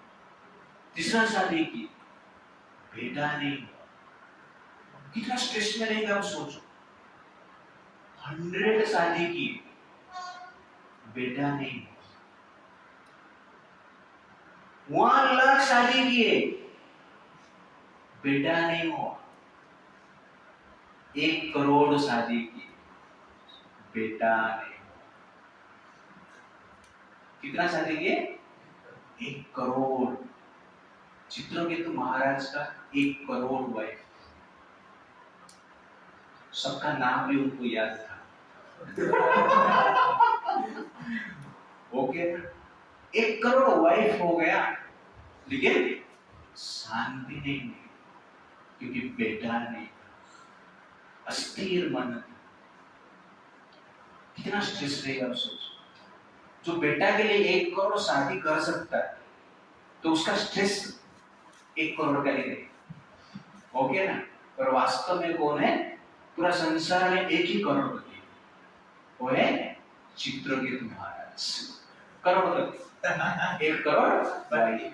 तीसरा शादी की, बेटा नहीं हुआ। कितना स्ट्रेस में रहेगा आप सोचो। 100 शादी की, बेटा नहीं हुआ। 1 लाख शादी किए, बेटा नहीं हुआ। 1 करोड़ शादी की, बेटा नहीं हुआ। कितना शादी किए? 1 करोड़ चित्रकेतु महाराज का 1 करोड़ वाइफ, सबका नाम भी उनको याद था। ओके, 1 करोड़ वाइफ हो गया, लेकिन शांति नहीं मिली, क्योंकि बेटा नहीं, अस्थिर मन। कितना स्ट्रेस रहेगा आप सोचो। जो बेटा के लिए 1 करोड़ शादी कर सकता है, तो उसका स्ट्रेस 1 करोड़ का ही नहीं। ओके ना? पर वास्तव में कौन है? पूरा संसार में 1 ही करोड़पति है, वो है चित्रकेतु महाराज। करोड़पति 1 करोड़ भाई,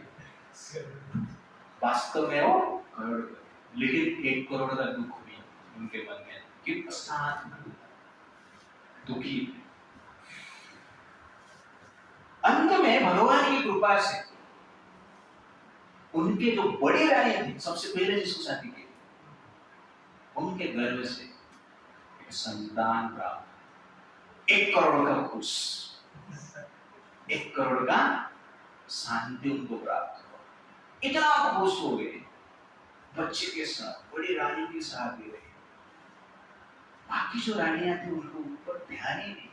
वास्तव में वो करोड़पति, लेकिन 1 करोड़ का दुख भी उनके मन में कि अशांत दुखी। अंत में भगवान की कृपा से उनके जो बड़ी रानी थी, सबसे पहले जिसको शादी की, उनके गर्भ से एक संतान प्राप्त। 1 करोड़ का खुश, 1 करोड़ का शांति उनको प्राप्त हुआ। इतना खुश हो गए, बच्चे के साथ, बड़ी रानी के साथ भी रहे। बाकी जो रानियां थी उनको ऊपर ध्यान ही नहीं।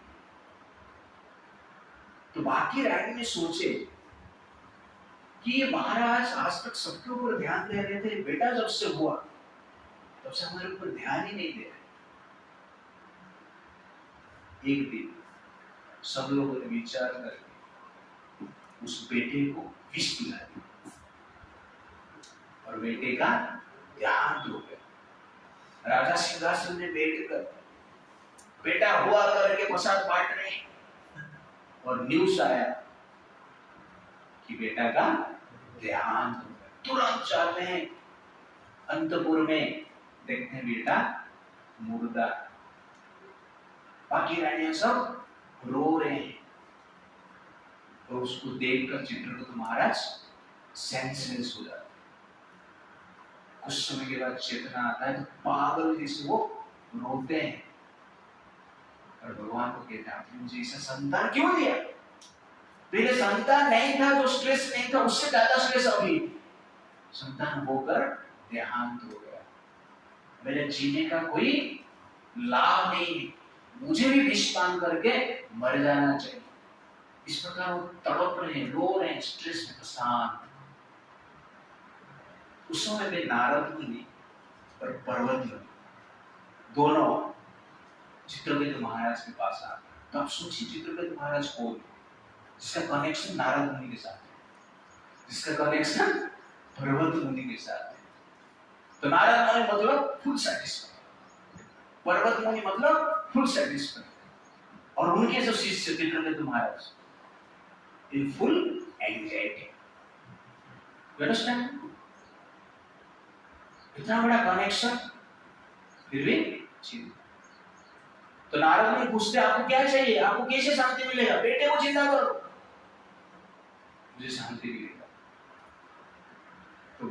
तो बाकी रानी ने सोचे कि ये महाराज आज तक सबके ऊपर ध्यान दे रहे थे, बेटा जब से हुआ तब से हमारे ऊपर ध्यान ही नहीं दे रहे। एक दिन सब लोगों ने विचार करके उस बेटे को विष पिला दिया, और बेटे का देहांत हो गया। राजा सिंहासन में बैठकर बेटा हुआ करके प्रसाद बांट रहे, और न्यूज आया कि बेटा का देहांत हो गया। तुरंत जाते हैं अंतपुर में, देखते हैं बेटा मुर्दा। बाकी रानियां सब रो रहे हैं, और उसको देखकर चित्रकेतु महाराज सेंसलेस हो जाते। कुछ समय के बाद चेतना आता है, तो पागल जैसे वो रोते हैं, और भगवान को कहते हैं आपने मुझे ऐसा संतान क्यों दिया? पहले संतान नहीं था तो स्ट्रेस नहीं था, उससे ज्यादा स्ट्रेस अभी। संतान होकर देहांत हो गया, मेरे जीने का कोई लाभ नहीं, मुझे भी विष पान करके मर जाना चाहिए। इस प्रकार वो तड़प रहे हैं, रो रहे हैं, स्ट्रेस में परेशान। उस समय में नारद मुनि और पर्वत मुनि दोनों चित्रकेतु महाराज के पास आ गए। तो आप सोचिए चित्रकेतु महाराज कौन है? जिसका कनेक्शन नारद मुनि के साथ है, जिसका कनेक्शन पर्वत मुनि के साथ है। तो नारद मुनि मतलब फुल सैटिस्फाइड, पर्वत मुनि मतलब फुल सैटिस्फाइड, और उनके जो शिष्य Chitraketu Maharaj in full anxiety. You understand? इतना बड़ा कनेक्शन, फिर भी चिंता। तो नारद मुनि पूछते आपको क्या चाहिए, आपको कैसे शांति मिलेगा? बेटे को जिंदा करो, मुझे शांति मिलेगा। तो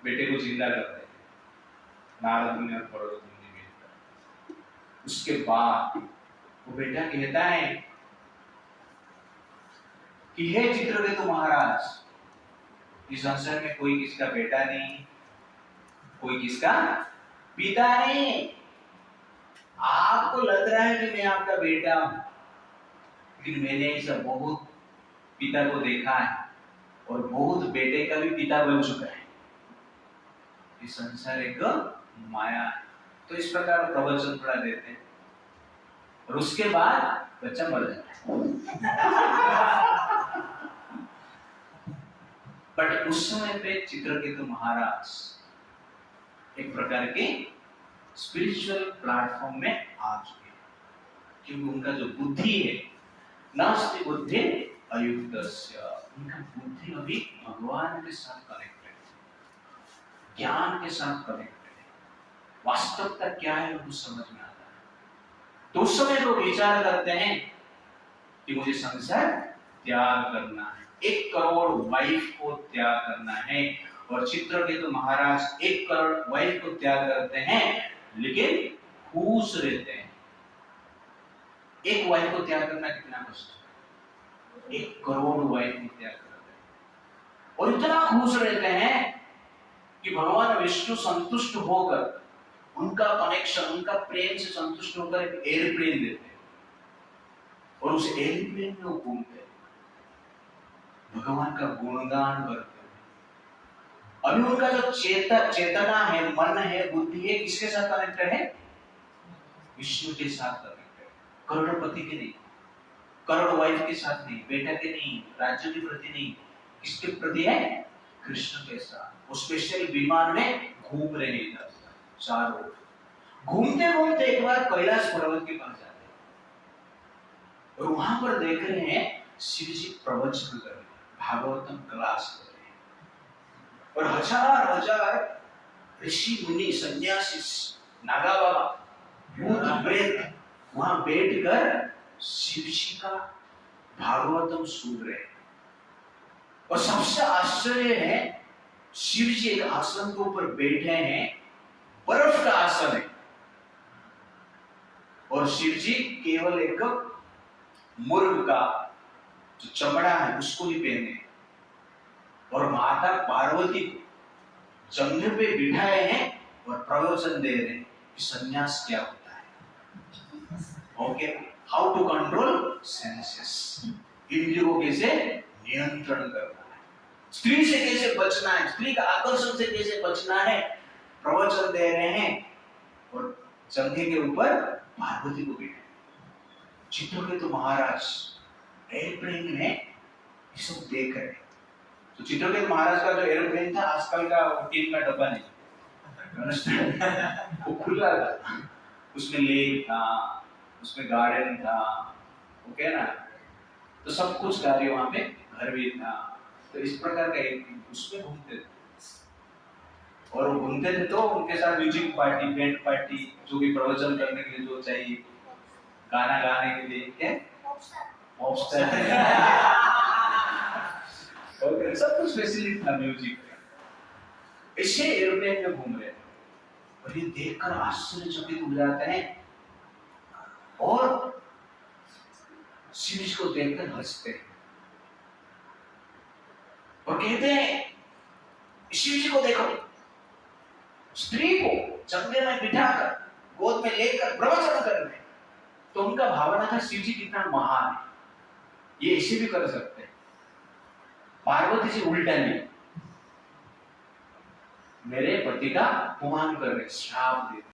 बेटे को जिंदा कर रहे नारद मुनि और पर्वत मुनि मिलकर। उसके बाद वो बेटा कहता है कि हे चित्रकेतु महाराज, इस संसार में कोई किसका बेटा नहीं, कोई किसका पिता नहीं। आपको लग रहा है कि मैं आपका बेटा हूं, लेकिन मैंने ऐसा बहुत पिता को देखा है, और बहुत बेटे का भी पिता बन चुका है। ये संसार एक माया है। तो इस प्रकार प्रवचन थोड़ा देते हैं, और उसके बाद बच्चा मर जाता है। बट उस समय पे चित्रकेतु महाराज एक प्रकार के स्पिरिचुअल प्लेटफॉर्म में आ चुके हैं, क्योंकि उनका जो बुद्धि है, नास्ति बुद्धि अयुक्तस्य, उनका बुद्धि अभी भगवान के साथ कनेक्टेड है, ज्ञान के साथ कनेक्टेड है, वास्तवता क्या है उनको समझ में आता है। तो उस समय लोग विचार करते हैं कि मुझे संसार त्याग करना है, 1 करोड़ वाइफ को त्याग करना है। और चित्रकेतु महाराज 1 करोड़ वाइफ को त्याग करते हैं, लेकिन खुश रहते हैं। एक वाइफ को त्याग करना कितना कष्ट है, 1 करोड़ वाइफ को त्याग करना। और इतना खुश रहते हैं कि भगवान विष्णु संतुष्ट होकर, उनका कनेक्शन, उनका प्रेम से संतुष्ट होकर एक एयरप्लेन देते हैं और उस एयरप्लेन में वो घूमते हैं, भगवान का गुणगान करते हैं। अभी उनका जो चेतना है, मन है, बुद्धि है, किसके साथ कनेक्टेड है? विष्णु के साथ कनेक्टेड है। करोड़पति के नहीं, करोड़ वाइफ के साथ नहीं, बेटा के नहीं, राज्य के प्रति नहीं, किसके प्रति है? कृष्ण के साथ। वो स्पेशल विमान में घूम रहे हैं चारों ओर। घूमते घूमते एक बार कैलाश पर्वत के पास जाते हैं और वहां पर देख रहे हैं शिव जी प्रवचन कर रहे हैं, भागवतम क्लास कर रहे हैं और हजार हजार ऋषि मुनि सन्यासी नागा बाबा भूत प्रेत वहां बैठकर शिव जी का भागवतम सुन रहे हैं। और सबसे आश्चर्य है, शिव जी एक आसन के ऊपर बैठे हैं, बर्फ का आसन है, और शिव जी केवल एक मुर्ग का जो चमड़ा है उसको ही पहने, और माता पार्वती को जंगल पे बिठाए हैं और प्रवचन दे रहे हैं कि सन्यास क्या होता है, okay, how to control senses, इंद्रियों को कैसे नियंत्रण करना है, स्त्री से कैसे बचना है, स्त्री का आकर्षण से कैसे बचना है, प्रवचन दे रहे हैं। और जंघे के ऊपर पार्वती को बैठे, चित्रकेतु महाराज एयरप्लेन में ये सब देख रहे हैं। तो चित्रकेतु महाराज का जो एयरप्लेन था, आजकल का टीम का डब्बा नहीं, वो खुला था, उसमें लेक था, उसमें गार्डन था, ओके ना, तो सब कुछ कार्य वहां पे, घर भी था, तो इस प्रकार का एक उसमें घूमते थे। और वो घूमते थे तो उनके साथ म्यूजिक पार्टी, बैंड पार्टी, जो भी प्रवचन करने के लिए जो चाहिए, गाना गाने के लिए क्या पॉपस्टार और सब कुछ फैसिलिटी था म्यूजिक का। ऐसे एयरप्लेन में घूम रहे हैं और ये देखकर आश्चर्यचकित हो जाते हैं और शिव जी को देखकर हंसते हैं और कहते हैं, शिव जी को देखो, स्त्री को जंगल में बिठाकर गोद में लेकर प्रवचन कर रहे हैं। तो उनका भावना था शिव जी कितना महान है, ये ऐसे भी कर सकते हैं। पार्वती जी उल्टा नहीं, मेरे पति का अपमान कर रहे, श्राप देते,